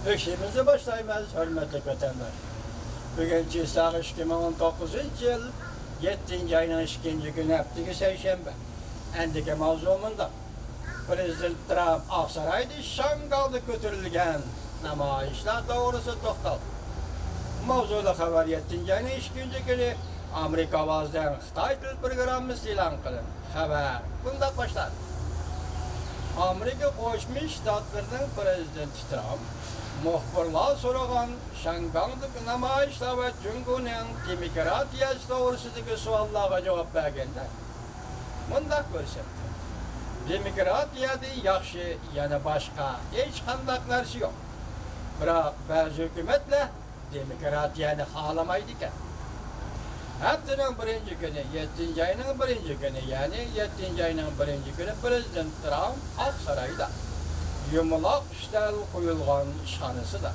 İşimizi başlayımız, hürmetli vatandaş. Bugün Cisar 2019 yıl 7. ayının 2. günü haftığı Seyşembe. Endiki mavzumunda Prezident Trump Aksaray'da Şangal'da götürülgen namayişler doğrusu toxtal. Mavzuda haber 7. ayının 2. günü Amerika bazıdan Xitay Dil programı ilan kılın. Haber bunda başlar. Amerika Qo'shma Shtatlarning prezidenti Trump muxbirlar so'ragan Shanghay'dagi namoyishlar va Jungoning demokratiyasi to'g'risidagi savollarga javob berganda bunday ko'rsatdi. Demokratiyada yaxshi, yana boshqa hech qanday narsa yo'q. Biroq ba'zi hukumatlar demokratiyani xohlamaydi ekan. Haftanın birinci günü, 7. ayının birinci günü, yani 7. ayının birinci günü Prezident Trump Aksaray'da yumulaq üstel koyulgan işhanesi da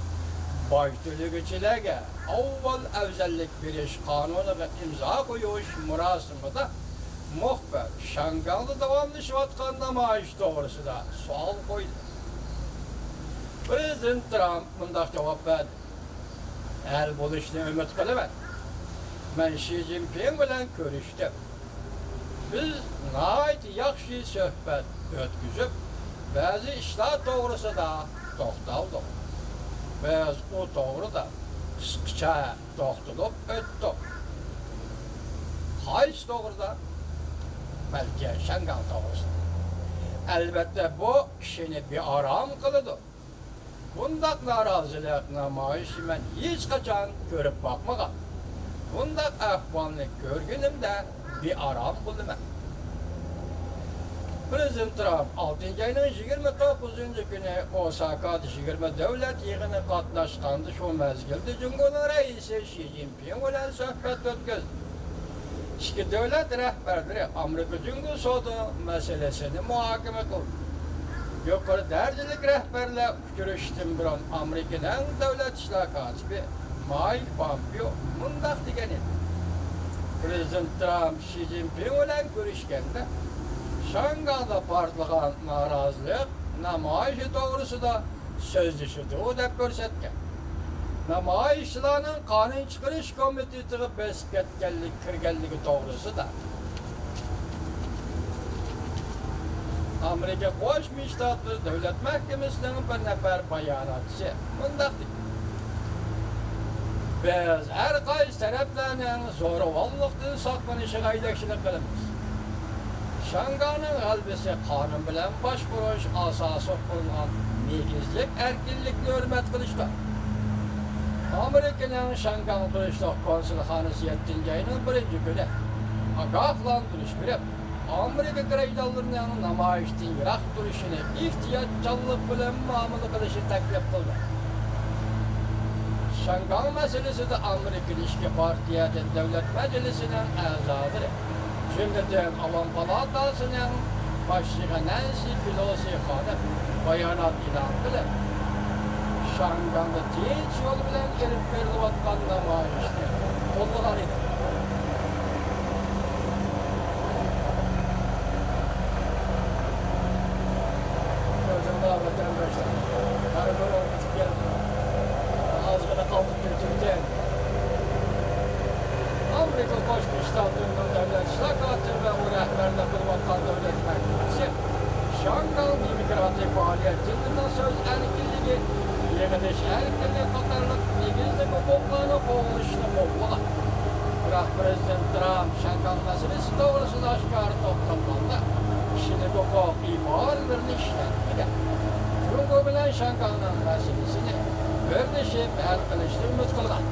baytülügüçilerge avval evzellik biriş kanunu imza koyuş murasimida muhbir Şangal'da devamlaşıvatkan namayış doğrusu da sual koydu. Prezident Trump bundak cevap verdi. El buluşunu ümit kılıver. Ben Xi Jinping bilen görüştüm. Biz nayet yaxşı söhbet ötküzüp, bazı işler doğrusu da toxtaldık. Biz o doğru da kısaca toxtulup öttük. Qaysi doğru da? Belki Şangal doğrusu. Elbette bu kişini bir aram kılıdı. Bundak narazılık namayışı ben hiç kaçan görüp bakmadım. Bundak ahvalını görgünümde bir aram buldum. Prezident Trump 6. ayının 29. günü Osaka'da 20 devlet yığını katlaşkandı şu mezgilde Cumhurbaşkanı reisi Xi Jinping ile sohbet ötküzdü. İki devlet rehberleri Amerika Cumhurbaşkanı sodu meselesini muhakeme kıldı. Yukarı derecelik rehberle görüştüm bir an Amerika'nın devlet işler katibi Mike Pompeo mundak degeni. Prezident Trump Xi Jinping bilen görüşkende Şangay'da partlagan narazılık namayışı doğrusu da sözleşildiği dep görsetken. Namayışçılarının kanun çıkarış komiteti besip ketkenlik, kirgenligi doğrusu da Amerika Qo'shma Shtatlar Davlat Mahkamasining bir nafar bayonotchisi mundak dedi. Biz her qaysi taraflarning zo'ravonlikdan saqlanishiga aydakchilik qilamiz. Şangayning g'alabasi qonun bilan boshqarish asosi qilingan negizlik erkinlikni hurmat qilishda. Amerikaning Şangay qurishliq konsulxonasi 7. ayning 1. kuni ogohlantirish berib, Amerika kraydanlarining namoyishdan yiroq turishini ehtiyotkorlik bilan muomala qilishni taklif qildi. Şangay meselesi de Amerikan İşçi Partiyası Devlet Meclisi'nin azaları. Cümleten Avam Palatası'nın başlığı Nancy Pelosi hanım bayanat ilan kılıp Şangay'da tinç yol bilen gelip verilatkan namayişti. Kolluğan idi. Gözümde vatandaşlar. Karıdır olmuş geldi. Ağzına kaldık götürdü. Amerika Qo'shma Shtatlarning davlat ishlar ve o rehberle qilib devlet meclisi Şangay demokratik faoliyatidan söz erkinligi, yig'ilish erkinligi qatorliq negizli huquqlarni qo'llashni qo'llagan. Biroq Prezident Trump Şangay meselesi to'g'risida oshkora to'xtalganda kishilik huquq iborlarini ishlatmagan. Jungo bilan Şangayning meselesini birlashib hal qilishni umid qilgan.